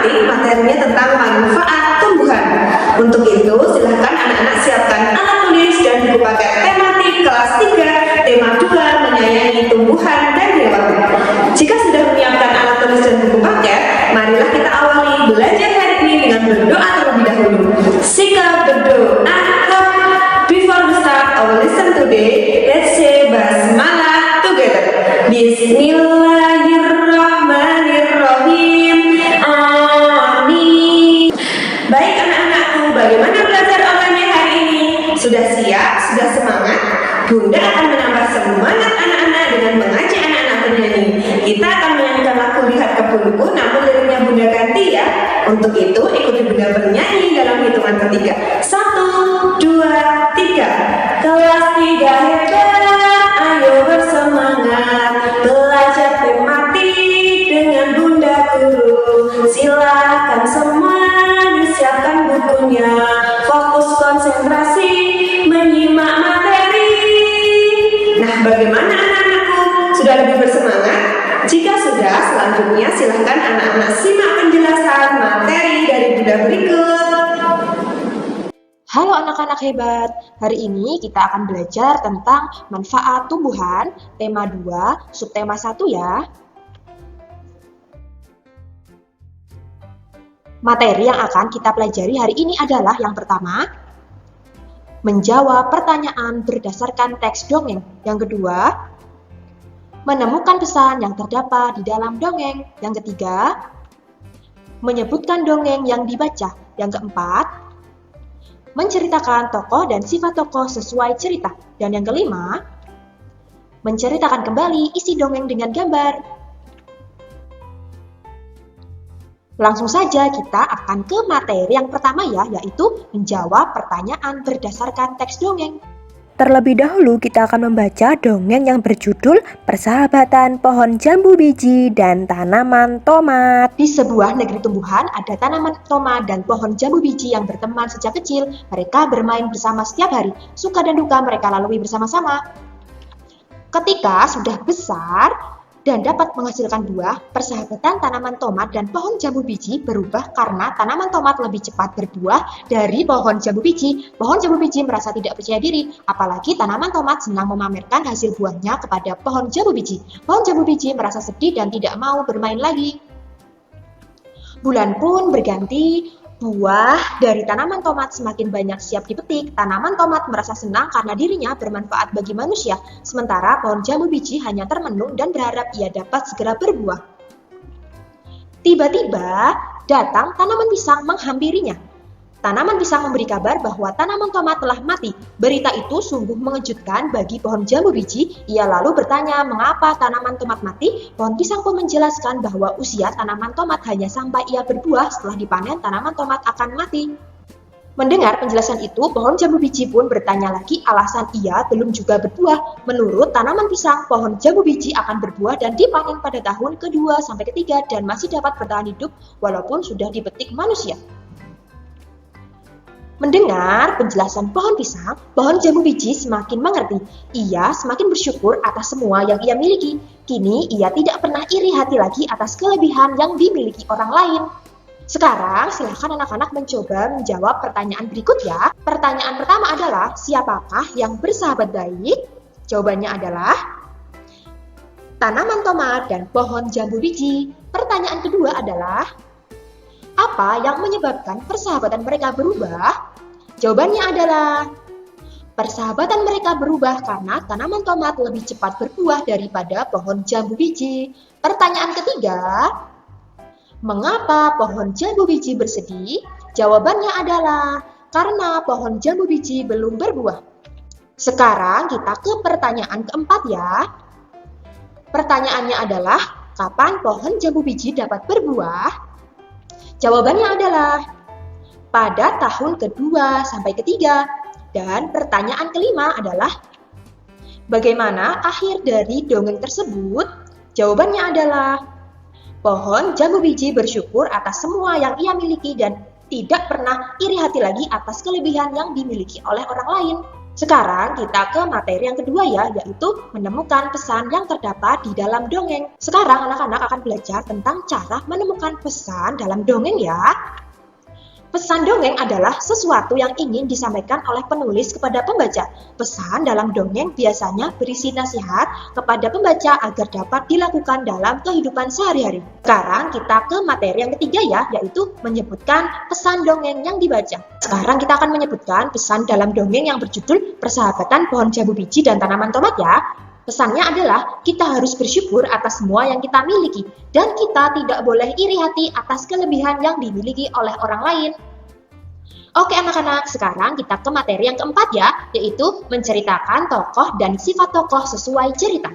matematik, materinya tentang manfaat tumbuhan. Untuk itu, silahkan anak-anak siapkan alat tulis dan buku paket tematik kelas 3, tema 2, menyayangi tumbuhan dan hewan. Jika sudah menyiapkan alat tulis dan buku paket, marilah kita awali belajar hari ini dengan berdoa terlebih dahulu. Sikap berdoa. Before we start our lesson today, let's say basmalah together. Bismillahirrahmanirrahim. Amin. Baik anak-anakku, bagaimana belajar online hari ini? Sudah siap? Sudah semangat? Bunda akan menambah semangat anak-anak dengan mengajak anak-anak bernyanyi. Kita akan menyanyikan lagu Lihat Kebunku, namun liriknya Bunda ganti ya. Untuk itu, ikuti Bunda bernyanyi dalam hitungan ketiga. 1, 2, 3. Kelas 3 hebat, ayo bersemangat. Belajar tematik dengan Bunda Guru. Silakan semua disiapkan bukunya. Fokus konsentrasi menyimak materi. Nah, bagaimana anak-anakku? Sudah lebih bersemangat? Jika sudah, selanjutnya silahkan anak-anak simak penjelasan materi dari Bunda berikut. Halo anak-anak hebat, hari ini kita akan belajar tentang manfaat tumbuhan, tema 2, subtema 1 ya. Materi yang akan kita pelajari hari ini adalah yang pertama, menjawab pertanyaan berdasarkan teks dongeng. Yang kedua, menemukan pesan yang terdapat di dalam dongeng. Yang ketiga, menyebutkan dongeng yang dibaca. Yang keempat, menceritakan tokoh dan sifat tokoh sesuai cerita. Dan yang kelima, menceritakan kembali isi dongeng dengan gambar. Langsung saja kita akan ke materi yang pertama ya, yaitu menjawab pertanyaan berdasarkan teks dongeng. Terlebih dahulu kita akan membaca dongeng yang berjudul Persahabatan Pohon Jambu Biji dan Tanaman Tomat. Di sebuah negeri tumbuhan ada tanaman tomat dan pohon jambu biji yang berteman sejak kecil. Mereka bermain bersama setiap hari. Suka dan duka mereka lalui bersama-sama. Ketika sudah besar dan dapat menghasilkan buah, persahabatan tanaman tomat dan pohon jambu biji berubah karena tanaman tomat lebih cepat berbuah dari pohon jambu biji. Pohon jambu biji merasa tidak percaya diri, apalagi tanaman tomat senang memamerkan hasil buahnya kepada pohon jambu biji. Pohon jambu biji merasa sedih dan tidak mau bermain lagi. Bulan pun berganti. Buah dari tanaman tomat semakin banyak siap dipetik. Tanaman tomat merasa senang karena dirinya bermanfaat bagi manusia. Sementara pohon jambu biji hanya termenung dan berharap ia dapat segera berbuah. Tiba-tiba datang tanaman pisang menghampirinya. Tanaman pisang memberi kabar bahwa tanaman tomat telah mati. Berita itu sungguh mengejutkan bagi pohon jambu biji. Ia lalu bertanya mengapa tanaman tomat mati. Pohon pisang pun menjelaskan bahwa usia tanaman tomat hanya sampai ia berbuah. Setelah dipanen, tanaman tomat akan mati. Mendengar penjelasan itu, pohon jambu biji pun bertanya lagi alasan ia belum juga berbuah. Menurut tanaman pisang, pohon jambu biji akan berbuah dan dipanen pada tahun kedua sampai ketiga dan masih dapat bertahan hidup walaupun sudah dipetik manusia. Mendengar penjelasan pohon pisang, pohon jambu biji semakin mengerti. Ia semakin bersyukur atas semua yang ia miliki. Kini ia tidak pernah iri hati lagi atas kelebihan yang dimiliki orang lain. Sekarang silahkan anak-anak mencoba menjawab pertanyaan berikut ya. Pertanyaan pertama adalah, siapakah yang bersahabat baik? Jawabannya adalah tanaman tomat dan pohon jambu biji. Pertanyaan kedua adalah, apa yang menyebabkan persahabatan mereka berubah? Jawabannya adalah, persahabatan mereka berubah karena tanaman tomat lebih cepat berbuah daripada pohon jambu biji. Pertanyaan ketiga, mengapa pohon jambu biji bersedih? Jawabannya adalah, karena pohon jambu biji belum berbuah. Sekarang kita ke pertanyaan keempat ya. Pertanyaannya adalah, kapan pohon jambu biji dapat berbuah? Jawabannya adalah pada tahun kedua sampai ketiga. Dan pertanyaan kelima adalah, bagaimana akhir dari dongeng tersebut? Jawabannya adalah, pohon jambu biji bersyukur atas semua yang ia miliki dan tidak pernah iri hati lagi atas kelebihan yang dimiliki oleh orang lain. Sekarang kita ke materi yang kedua ya, yaitu menemukan pesan yang terdapat di dalam dongeng. Sekarang anak-anak akan belajar tentang cara menemukan pesan dalam dongeng ya. Pesan dongeng adalah sesuatu yang ingin disampaikan oleh penulis kepada pembaca. Pesan dalam dongeng biasanya berisi nasihat kepada pembaca agar dapat dilakukan dalam kehidupan sehari-hari. Sekarang kita ke materi yang ketiga ya, yaitu menyebutkan pesan dongeng yang dibaca. Sekarang kita akan menyebutkan pesan dalam dongeng yang berjudul Persahabatan Pohon Jambu Biji dan Tanaman Tomat ya. Pesannya adalah kita harus bersyukur atas semua yang kita miliki dan kita tidak boleh iri hati atas kelebihan yang dimiliki oleh orang lain. Oke anak-anak, sekarang kita ke materi yang keempat ya, yaitu menceritakan tokoh dan sifat tokoh sesuai cerita.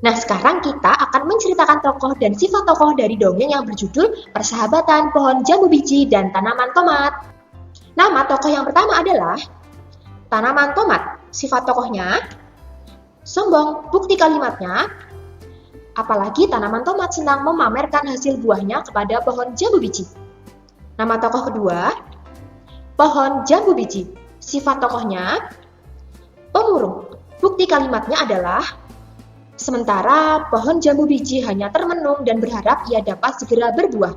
Nah, sekarang kita akan menceritakan tokoh dan sifat tokoh dari dongeng yang berjudul Persahabatan Pohon Jambu Biji dan Tanaman Tomat. Nama tokoh yang pertama adalah Tanaman Tomat. Sifat tokohnya sombong. Bukti kalimatnya, apalagi tanaman tomat senang memamerkan hasil buahnya kepada pohon jambu biji. Nama tokoh kedua, Pohon Jambu Biji. Sifat tokohnya pemurung. Bukti kalimatnya adalah, sementara pohon jambu biji hanya termenung dan berharap ia dapat segera berbuah.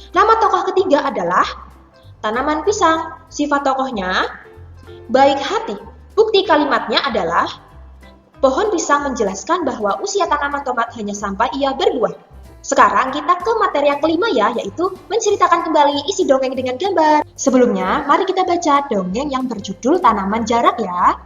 Nama tokoh ketiga adalah Tanaman Pisang. Sifat tokohnya baik hati. Bukti kalimatnya adalah, pohon pisang menjelaskan bahwa usia tanaman tomat hanya sampai ia berbuah. Sekarang kita ke materi yang kelima ya, yaitu menceritakan kembali isi dongeng dengan gambar. Sebelumnya, mari kita baca dongeng yang berjudul Tanaman Jarak ya.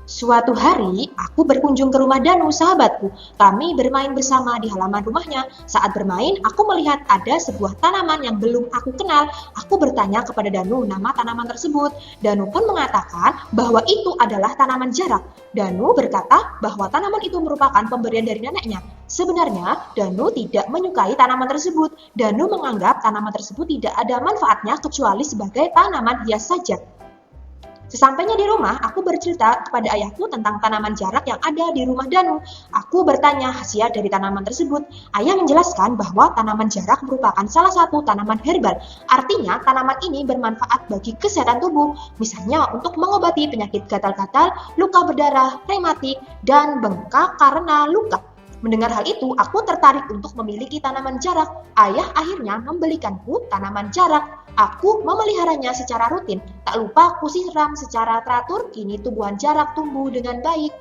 Suatu hari, aku berkunjung ke rumah Danu, sahabatku. Kami bermain bersama di halaman rumahnya. Saat bermain, aku melihat ada sebuah tanaman yang belum aku kenal. Aku bertanya kepada Danu nama tanaman tersebut. Danu pun mengatakan bahwa itu adalah tanaman jarak. Danu berkata bahwa tanaman itu merupakan pemberian dari neneknya. Sebenarnya, Danu tidak menyukai tanaman tersebut. Danu menganggap tanaman tersebut tidak ada manfaatnya kecuali sebagai tanaman hias saja. Sesampainya di rumah, aku bercerita kepada ayahku tentang tanaman jarak yang ada di rumah Danu. Aku bertanya khasiat dari tanaman tersebut. Ayah menjelaskan bahwa tanaman jarak merupakan salah satu tanaman herbal. Artinya, tanaman ini bermanfaat bagi kesehatan tubuh. Misalnya untuk mengobati penyakit gatal-gatal, luka berdarah, rematik, dan bengkak karena luka. Mendengar hal itu, aku tertarik untuk memiliki tanaman jarak. Ayah akhirnya membelikanku tanaman jarak. Aku memeliharanya secara rutin. Tak lupa aku siram secara teratur, kini tumbuhan jarak tumbuh dengan baik.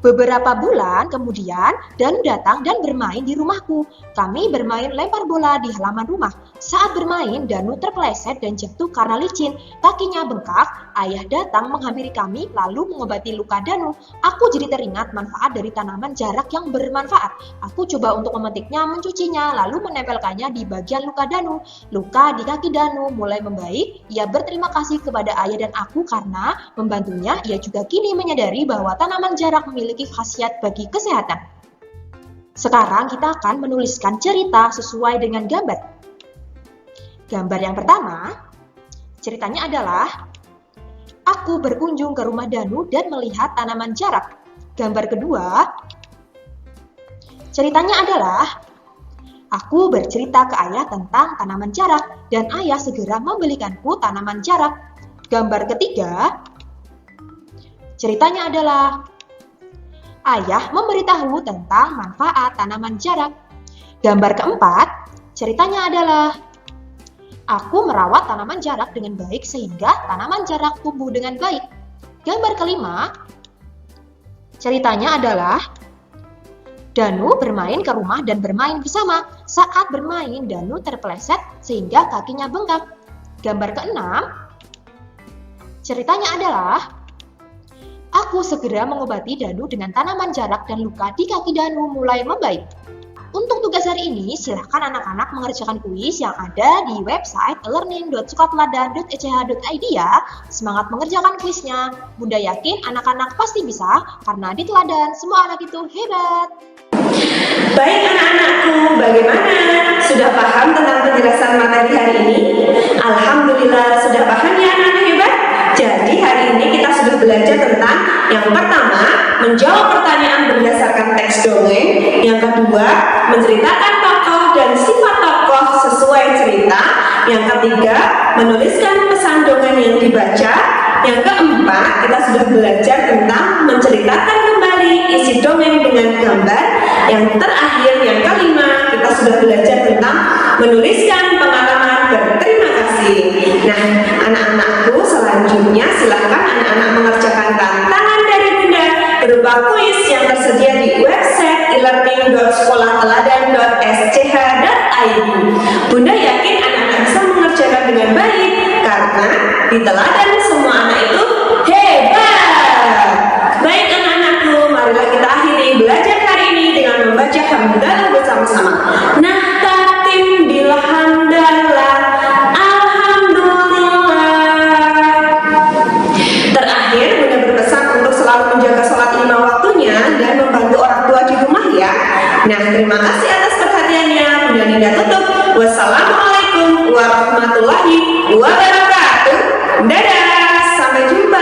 Beberapa bulan kemudian, Danu datang dan bermain di rumahku. Kami bermain lempar bola di halaman rumah. Saat bermain, Danu terpeleset dan jatuh karena licin. Kakinya bengkak. Ayah datang menghampiri kami lalu mengobati luka Danu. Aku jadi teringat manfaat dari tanaman jarak yang bermanfaat. Aku coba untuk memetiknya, mencucinya, lalu menempelkannya di bagian luka Danu. Luka di kaki Danu mulai membaik. Ia berterima kasih kepada ayah dan aku karena membantunya. Ia juga kini menyadari bahwa tanaman jarak memiliki khasiat bagi kesehatan. Sekarang kita akan menuliskan cerita sesuai dengan gambar. Gambar yang pertama, ceritanya adalah aku berkunjung ke rumah Danu dan melihat tanaman jarak. Gambar kedua, ceritanya adalah aku bercerita ke ayah tentang tanaman jarak dan ayah segera membelikanku tanaman jarak. Gambar ketiga, ceritanya adalah ayah memberitahu tentang manfaat tanaman jarak. Gambar keempat, ceritanya adalah aku merawat tanaman jarak dengan baik sehingga tanaman jarak tumbuh dengan baik. Gambar kelima, ceritanya adalah Danu bermain ke rumah dan bermain bersama. Saat bermain, Danu terpeleset sehingga kakinya bengkak. Gambar keenam, ceritanya adalah aku segera mengobati Danu dengan tanaman jarak dan luka di kaki Danu mulai membaik. Untuk tugas hari ini, silahkan anak-anak mengerjakan kuis yang ada di website learning.sukateladan.ech.id ya. Semangat mengerjakan kuisnya. Bunda yakin anak-anak pasti bisa, karena di teladan semua anak itu hebat. Baik anak-anakku, bagaimana? Sudah paham tentang penjelasan materi hari ini? Alhamdulillah, sudah paham ya anak-anak hebat? Jadi hari ini kita sudah belajar tentang yang pertama, menjawab pertanyaan berdasarkan teks dongeng. Yang kedua, menceritakan tokoh dan sifat tokoh sesuai cerita. Yang ketiga, menuliskan pesan dongeng yang dibaca. Yang keempat, kita sudah belajar tentang menceritakan kembali isi dongeng dengan gambar. Yang terakhir, yang kelima, kita sudah belajar tentang menuliskan pengalaman berterima kasih. Nah, anak-anakku, selanjutnya silakan anak-anak mengerjakan tantangan dari Bunda berupa kuis yang tersedia di website e-learning.sekolahteladan.sch.id. Bunda yakin anak-anak bisa mengerjakan dengan baik karena di teladan semua anak itu hebat. Baik anak-anakku, marilah kita akhiri belajar hari ini dengan membaca hamdalah bersama-sama. Nahtatim bil hamdalah, alhamdulillah. Terakhir, Bunda berpesan untuk selalu menjaga sholat 5 waktunya dan membantu orang tua di rumah ya. Nah, terima kasih atas perhatiannya. Bunda Dinda tutup. Wassalamualaikum warahmatullahi wabarakatuh. Dadah, sampai jumpa.